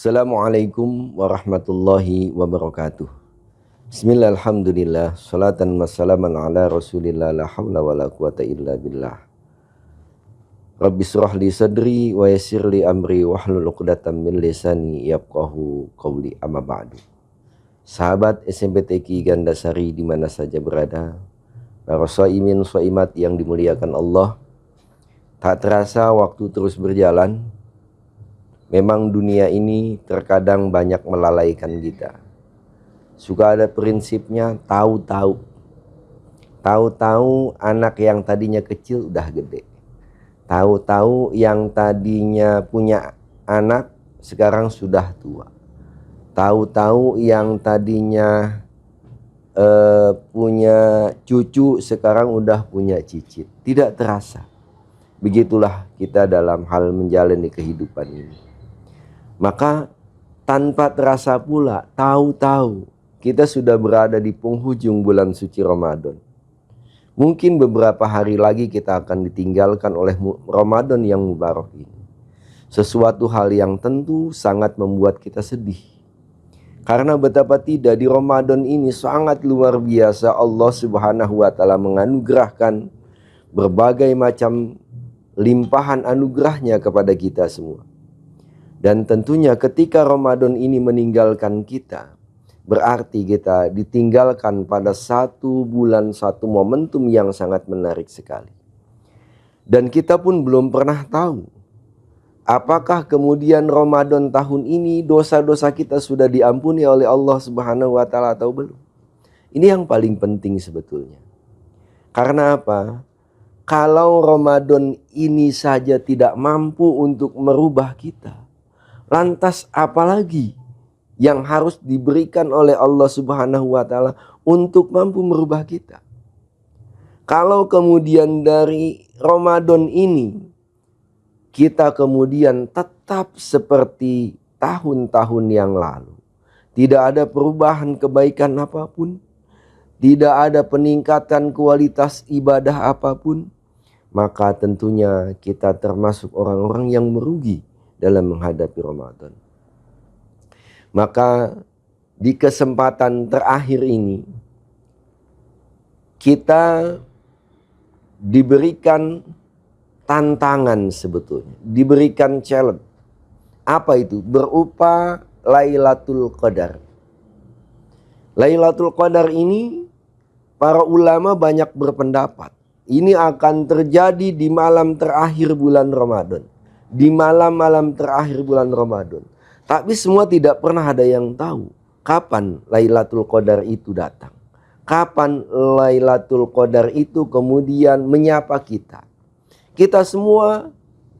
Assalamualaikum warahmatullahi wabarakatuh. Bismillah, alhamdulillah, salatan wassalaman ala rasulillah, la hawla wa la quwata illa billah. Rabbi surah li sadri wa yassir li amri wahlul uqdatam min lisani yafqahu qawli, amma ba'du. Sahabat SMPTQ Gandasari di mana saja berada, para shaimin shaimat yang dimuliakan Allah, tak terasa waktu terus berjalan. Memang dunia ini terkadang banyak melalaikan kita. Suka ada prinsipnya tahu-tahu. Tahu-tahu anak yang tadinya kecil udah gede. Tahu-tahu yang tadinya punya anak sekarang sudah tua. Tahu-tahu yang tadinya punya cucu sekarang udah punya cicit. Tidak terasa. Begitulah kita dalam hal menjalani kehidupan ini. Maka tanpa terasa pula, tahu-tahu kita sudah berada di penghujung bulan suci Ramadan. Mungkin beberapa hari lagi kita akan ditinggalkan oleh Ramadan yang mubarak ini. Sesuatu hal yang tentu sangat membuat kita sedih. Karena betapa tidak, di Ramadan ini sangat luar biasa Allah Subhanahu wa Ta'ala menganugerahkan berbagai macam limpahan anugerahnya kepada kita semua. Dan tentunya ketika Ramadan ini meninggalkan kita, berarti kita ditinggalkan pada satu bulan, satu momentum yang sangat menarik sekali. Dan kita pun belum pernah tahu apakah kemudian Ramadan tahun ini dosa-dosa kita sudah diampuni oleh Allah Subhanahu wa Ta'ala atau belum. Ini yang paling penting sebetulnya. Karena apa? Kalau Ramadan ini saja tidak mampu untuk merubah kita, lantas apalagi yang harus diberikan oleh Allah Subhanahu wa Ta'ala untuk mampu merubah kita? Kalau kemudian dari Ramadan ini kita kemudian tetap seperti tahun-tahun yang lalu, tidak ada perubahan kebaikan apapun, tidak ada peningkatan kualitas ibadah apapun, maka tentunya kita termasuk orang-orang yang merugi dalam menghadapi Ramadan. Maka di kesempatan terakhir ini kita diberikan tantangan sebetulnya, diberikan challenge. Apa itu? Berupa Lailatul Qadar. Lailatul Qadar ini para ulama banyak berpendapat ini akan terjadi di malam terakhir bulan Ramadan. Di malam-malam terakhir bulan Ramadan. Tapi semua tidak pernah ada yang tahu kapan Lailatul Qadar itu datang. Kapan Lailatul Qadar itu kemudian menyapa kita. Kita semua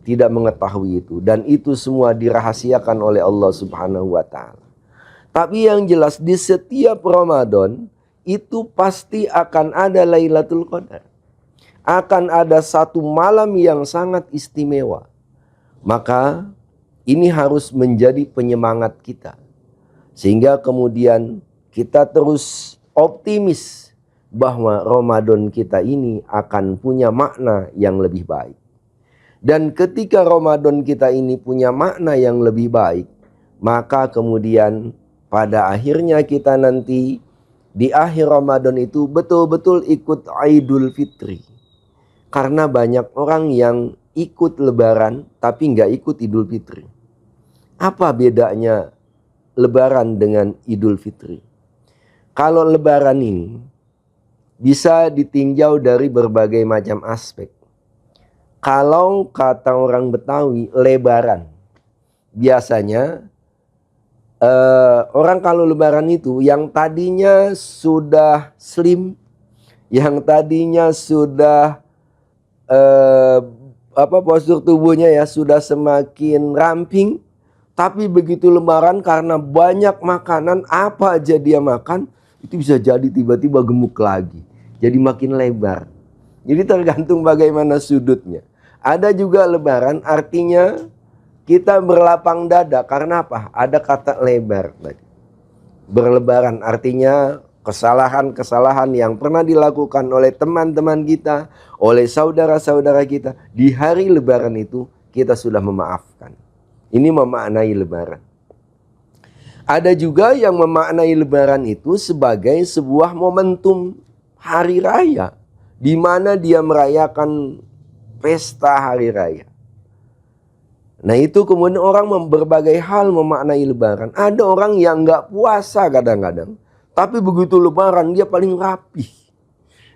tidak mengetahui itu. Dan itu semua dirahasiakan oleh Allah Subhanahu wa Ta'ala. Tapi yang jelas di setiap Ramadan itu pasti akan ada Lailatul Qadar. Akan ada satu malam yang sangat istimewa. Maka ini harus menjadi penyemangat kita. Sehingga kemudian kita terus optimis bahwa Ramadan kita ini akan punya makna yang lebih baik. Dan ketika Ramadan kita ini punya makna yang lebih baik, maka kemudian pada akhirnya kita nanti di akhir Ramadan itu betul-betul ikut Idul Fitri. Karena banyak orang yang ikut lebaran tapi nggak ikut Idul Fitri. Apa bedanya lebaran dengan Idul Fitri? Kalau lebaran ini bisa ditinjau dari berbagai macam aspek. Kalau kata orang Betawi, lebaran. Biasanya orang kalau lebaran itu yang tadinya sudah slim, yang tadinya sudah postur tubuhnya ya sudah semakin ramping, tapi begitu lebaran karena banyak makanan, apa aja dia makan itu bisa jadi tiba-tiba gemuk lagi, jadi makin lebar. Jadi tergantung bagaimana sudutnya. Ada juga lebaran artinya kita berlapang dada. Karena apa? Ada kata lebar tadi. Berlebaran artinya kesalahan-kesalahan yang pernah dilakukan oleh teman-teman kita, oleh saudara-saudara kita, di hari lebaran itu kita sudah memaafkan. Ini memaknai lebaran. Ada juga yang memaknai Lebaran itu sebagai sebuah momentum hari raya, di mana dia merayakan pesta hari raya. Nah itu kemudian orang berbagai hal memaknai Lebaran. Ada orang yang nggak puasa kadang-kadang, tapi begitu Lebaran dia paling rapih,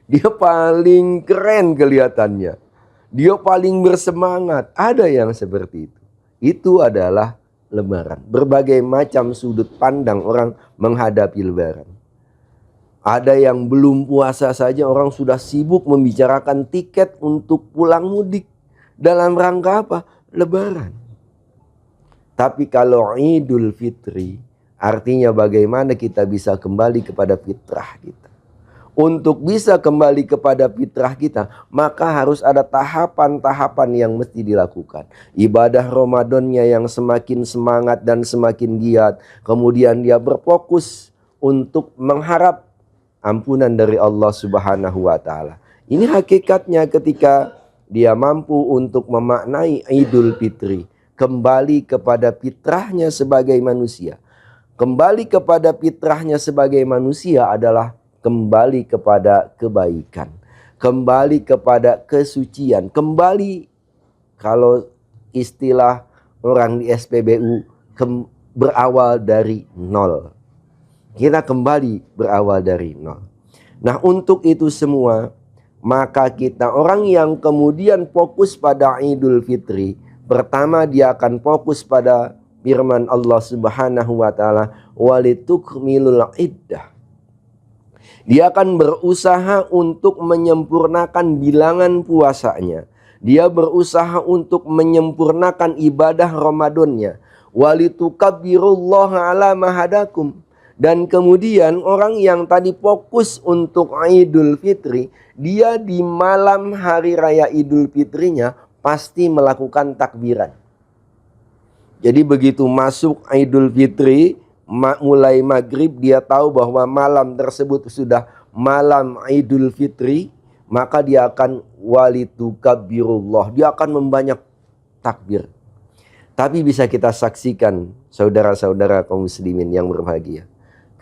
dia paling keren kelihatannya, dia paling bersemangat. Ada yang seperti itu. Itu adalah Lebaran. Berbagai macam sudut pandang orang menghadapi Lebaran. Ada yang belum puasa saja orang sudah sibuk membicarakan tiket untuk pulang mudik. Dalam rangka apa? Lebaran. Tapi kalau Idul Fitri, artinya bagaimana kita bisa kembali kepada fitrah kita. Untuk bisa kembali kepada fitrah kita, maka harus ada tahapan-tahapan yang mesti dilakukan. Ibadah Ramadannya yang semakin semangat dan semakin giat. Kemudian dia berfokus untuk mengharap ampunan dari Allah Subhanahu wa Ta'ala. Ini hakikatnya ketika dia mampu untuk memaknai Idul Fitri, kembali kepada fitrahnya sebagai manusia. Kembali kepada fitrahnya sebagai manusia adalah kembali kepada kebaikan, kembali kepada kesucian, kembali, kalau istilah orang di SPBU, berawal dari nol. Kita kembali berawal dari nol. Nah untuk itu semua, maka kita orang yang kemudian fokus pada Idul Fitri, pertama dia akan fokus pada firman Allah Subhanahu wa Ta'ala, walitukmilul iddah. Dia akan berusaha untuk menyempurnakan bilangan puasanya. Dia berusaha untuk menyempurnakan ibadah Ramadannya. Walitukabbirullaha ala mahadakum. Dan kemudian orang yang tadi fokus untuk Idul Fitri, dia di malam hari raya Idul Fitrinya pasti melakukan takbiran. Jadi begitu masuk Idul Fitri, mulai maghrib dia tahu bahwa malam tersebut sudah malam Idul Fitri, maka dia akan walitukabirullah, dia akan membanyak takbir. Tapi bisa kita saksikan saudara-saudara kaum muslimin yang berbahagia,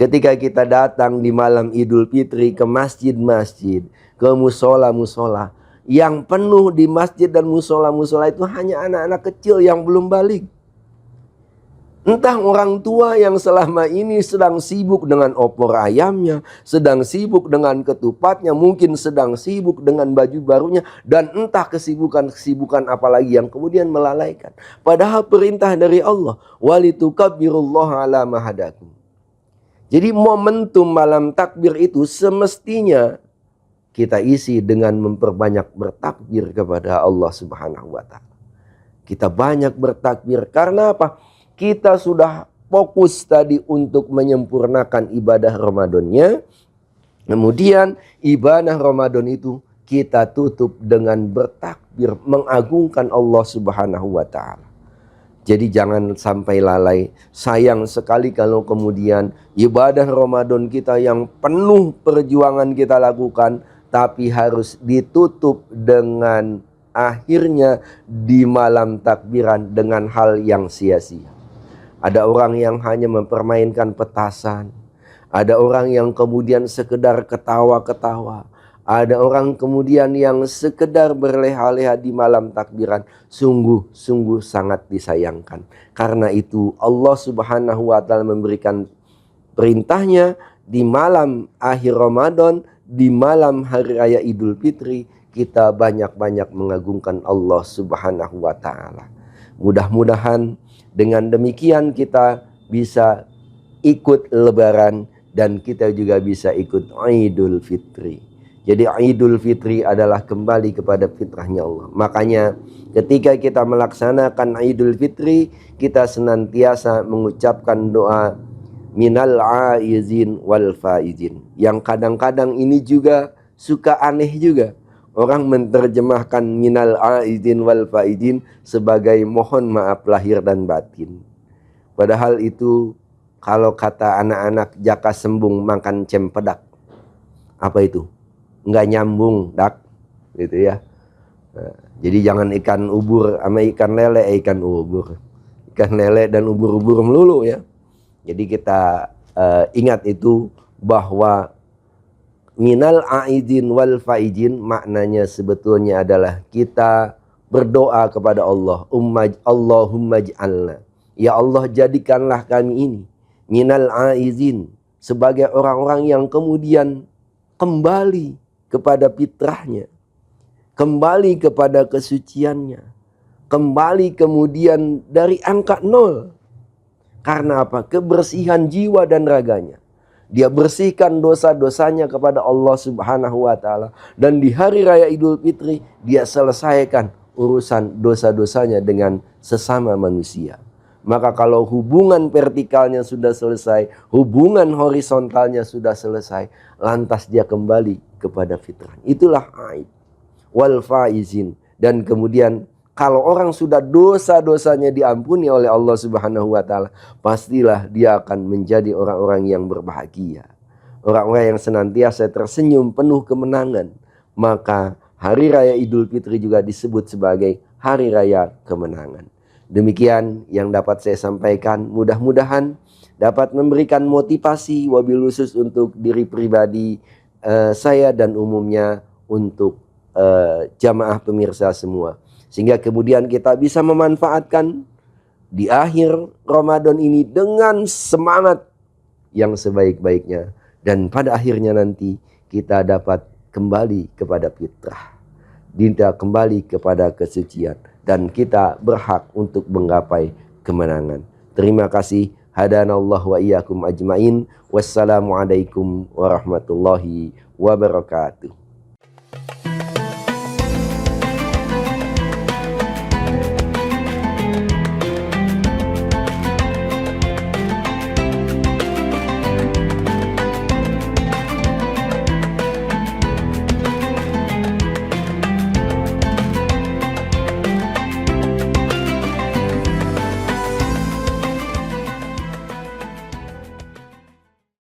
ketika kita datang di malam Idul Fitri ke masjid-masjid, ke musola-musola, yang penuh di masjid dan musola-musola itu hanya anak-anak kecil yang belum balik. Entah orang tua yang selama ini sedang sibuk dengan opor ayamnya, sedang sibuk dengan ketupatnya, mungkin sedang sibuk dengan baju barunya, dan entah kesibukan-kesibukan apalagi yang kemudian melalaikan. Padahal perintah dari Allah, walitukabbirullaha ala mahadakum. Jadi momentum malam takbir itu semestinya kita isi dengan memperbanyak bertakbir kepada Allah Subhanahu wa Ta'ala. Kita banyak bertakbir karena apa? Kita sudah fokus tadi untuk menyempurnakan ibadah Ramadannya. Kemudian ibadah Ramadan itu kita tutup dengan bertakbir, mengagungkan Allah Subhanahu wa Ta'ala. Jadi jangan sampai lalai. Sayang sekali kalau kemudian ibadah Ramadan kita yang penuh perjuangan kita lakukan, tapi harus ditutup dengan akhirnya di malam takbiran dengan hal yang sia-sia. Ada orang yang hanya mempermainkan petasan. Ada orang yang kemudian sekedar ketawa-ketawa. Ada orang kemudian yang sekedar berleha-leha di malam takbiran. Sungguh-sungguh sangat disayangkan. Karena itu Allah Subhanahu wa Ta'ala memberikan perintahnya di malam akhir Ramadan, di malam hari raya Idul Fitri, kita banyak-banyak mengagungkan Allah Subhanahu wa Ta'ala. Mudah-mudahan dengan demikian kita bisa ikut Lebaran dan kita juga bisa ikut Idul Fitri. Jadi Idul Fitri adalah kembali kepada fitrahnya Allah. Makanya ketika kita melaksanakan Idul Fitri, kita senantiasa mengucapkan doa minal aizin wal faizin. Yang kadang-kadang ini juga suka aneh juga. Orang menerjemahkan minal aizin wal faizin sebagai mohon maaf lahir dan batin. Padahal itu kalau kata anak-anak jaka sembung makan cempedak. Apa itu? Nggak nyambung, dak. Gitu ya. Nah, jadi jangan ikan ubur sama ikan lele, ikan ubur. Ikan lele dan ubur-ubur melulu ya. Jadi kita ingat itu bahwa minal aidin wal faizin maknanya sebetulnya adalah kita berdoa kepada Allah, Allahumma ij'alna, ya Allah jadikanlah kami ini minal aizin, sebagai orang-orang yang kemudian kembali kepada fitrahnya, kembali kepada kesuciannya, kembali kemudian dari angka 0. Karena apa? Kebersihan jiwa dan raganya. Dia bersihkan dosa-dosanya kepada Allah Subhanahu wa Ta'ala. Dan di hari raya Idul Fitri, dia selesaikan urusan dosa-dosanya dengan sesama manusia. Maka kalau hubungan vertikalnya sudah selesai, hubungan horizontalnya sudah selesai, lantas dia kembali kepada fitrah. Itulah aid wal faizin. Dan kemudian kalau orang sudah dosa-dosanya diampuni oleh Allah Subhanahu wa Ta'ala, pastilah dia akan menjadi orang-orang yang berbahagia, orang-orang yang senantiasa tersenyum penuh kemenangan. Maka hari raya Idul Fitri juga disebut sebagai hari raya kemenangan. Demikian yang dapat saya sampaikan, mudah-mudahan dapat memberikan motivasi wabil khusus untuk diri pribadi saya dan umumnya untuk jamaah pemirsa semua. Sehingga kemudian kita bisa memanfaatkan di akhir Ramadan ini dengan semangat yang sebaik-baiknya. Dan pada akhirnya nanti kita dapat kembali kepada fitrah, kita kembali kepada kesucian, dan kita berhak untuk menggapai kemenangan. Terima kasih. Hadanallah wa iyyakum ajmain. Wassalamualaikum warahmatullahi wabarakatuh.